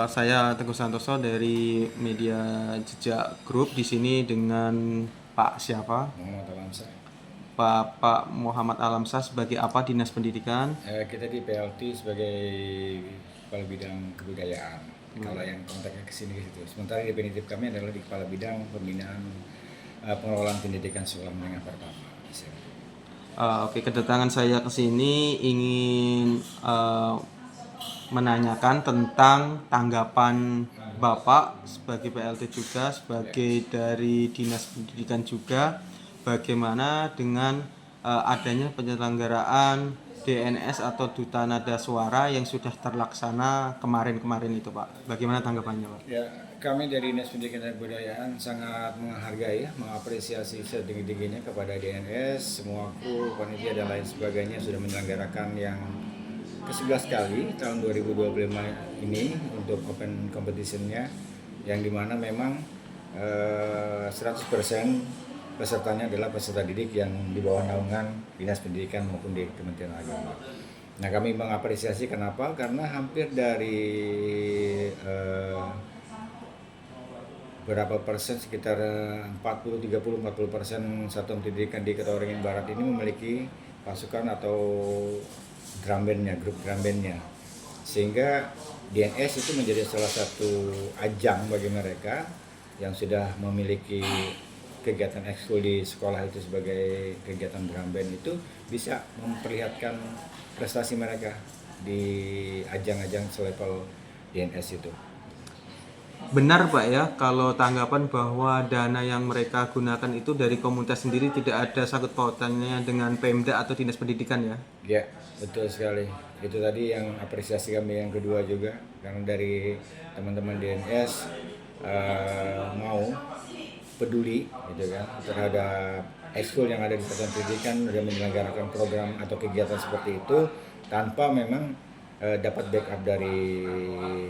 Saya Teguh Santoso dari Media Jejak Group di sini dengan Pak siapa? Muhammad Alamsa. Pak Muhammad Alamsa sebagai apa Dinas Pendidikan? Kita di PLT sebagai kepala bidang kebudayaan. Kalau yang kontaknya ke sini gitu. Sementara definitif kami adalah di kepala bidang pembinaan pengelolaan pendidikan sekolah menengah pertama. Oke, kedatangan saya ke sini ingin menanyakan tentang tanggapan Bapak sebagai PLT juga, sebagai dari Dinas Pendidikan juga, bagaimana dengan adanya penyelenggaraan DNS atau Duta Nada Suara yang sudah terlaksana kemarin-kemarin itu, Pak. Bagaimana tanggapannya, Pak? Ya, kami dari Dinas Pendidikan dan Kebudayaan sangat menghargai, mengapresiasi setinggi-tingginya kepada DNS, semua kru, panitia dan lain sebagainya sudah menyelenggarakan yang ke-11 kali tahun 2025 ini untuk open competition-nya, yang dimana memang 100% pesertanya adalah peserta didik yang di bawah naungan Dinas Pendidikan maupun di Kementerian Agama. Nah, kami mengapresiasi kenapa? Karena hampir dari berapa persen, sekitar 40-30-40% satuan pendidikan di Kota Waringin Barat ini memiliki pasukan atau drum bandnya, grup drum bandnya, sehingga DNS itu menjadi salah satu ajang bagi mereka yang sudah memiliki kegiatan ekskul di sekolah itu sebagai kegiatan drum band, itu bisa memperlihatkan prestasi mereka di ajang-ajang selevel DNS itu. Benar, Pak, ya, kalau tanggapan bahwa dana yang mereka gunakan itu dari komunitas sendiri, tidak ada sangkut pautannya dengan Pemda atau Dinas Pendidikan, ya? Ya, betul sekali. Itu tadi yang apresiasi kami yang kedua juga, karena dari teman-teman DNS mau peduli gitu kan terhadap ekskul yang ada di satuan pendidikan dan menyelenggarakan program atau kegiatan seperti itu tanpa memang dapat backup dari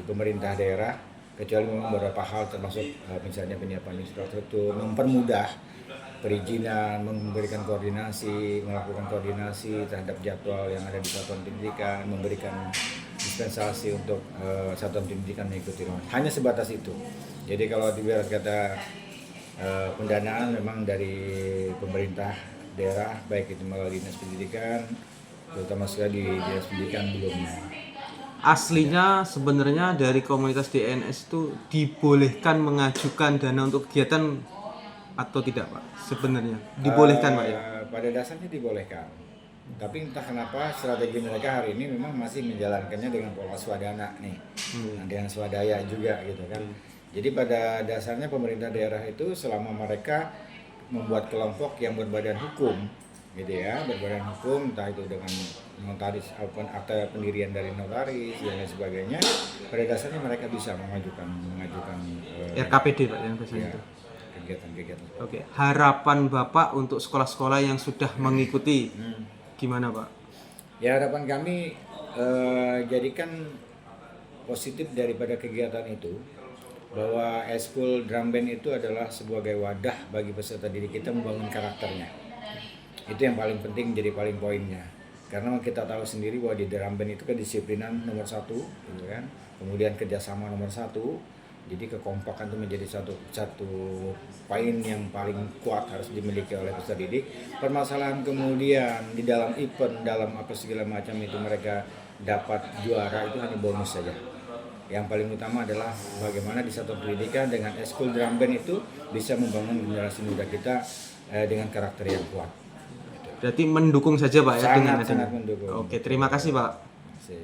pemerintah daerah, kecuali memang beberapa hal termasuk misalnya penyiapan infrastruktur, mempermudah perizinan, memberikan koordinasi, melakukan koordinasi terhadap jadwal yang ada di satuan pendidikan, memberikan dispensasi untuk satuan pendidikan mengikuti. Hanya sebatas itu. Jadi kalau dibiarkan kata pendanaan memang dari pemerintah daerah, baik itu melalui Dinas Pendidikan, terutama sekali di Dinas Pendidikan belum. Aslinya sebenarnya dari komunitas DNS itu dibolehkan mengajukan dana untuk kegiatan atau tidak, Pak? Sebenarnya dibolehkan, Pak, ya? Pada dasarnya dibolehkan. Tapi entah kenapa strategi mereka hari ini memang masih menjalankannya dengan pola swadana nih, dengan swadaya juga gitu kan. Jadi pada dasarnya pemerintah daerah itu selama mereka membuat kelompok yang berbadan hukum, gitu ya, berbadan hukum, entah itu dengan notaris, akta pendirian dari notaris dan lain sebagainya, pada dasarnya mereka bisa mengajukan RKPD, Pak, yang biasanya ya, itu. kegiatan-kegiatan. Oke, harapan Bapak untuk sekolah-sekolah yang sudah mengikuti gimana, Pak? Ya, harapan kami jadikan positif daripada kegiatan itu, bahwa eskul drum band itu adalah sebagai wadah bagi peserta didik kita membangun karakternya. Itu yang paling penting, jadi paling poinnya. Karena kita tahu sendiri bahwa di drum band itu kedisiplinan nomor satu, gitu kan. Kemudian kerjasama nomor satu. Jadi kekompakan itu menjadi satu poin yang paling kuat harus dimiliki oleh peserta didik. Permasalahan kemudian di dalam event, dalam apa segala macam itu mereka dapat juara, itu hanya bonus saja. Yang paling utama adalah bagaimana di satuan pendidikan dengan eskul drum band itu bisa membangun generasi muda kita dengan karakter yang kuat. Berarti mendukung saja, Pak, ya, dengan adanya. Sangat mendukung. Oke, terima kasih, Pak. Terima kasih.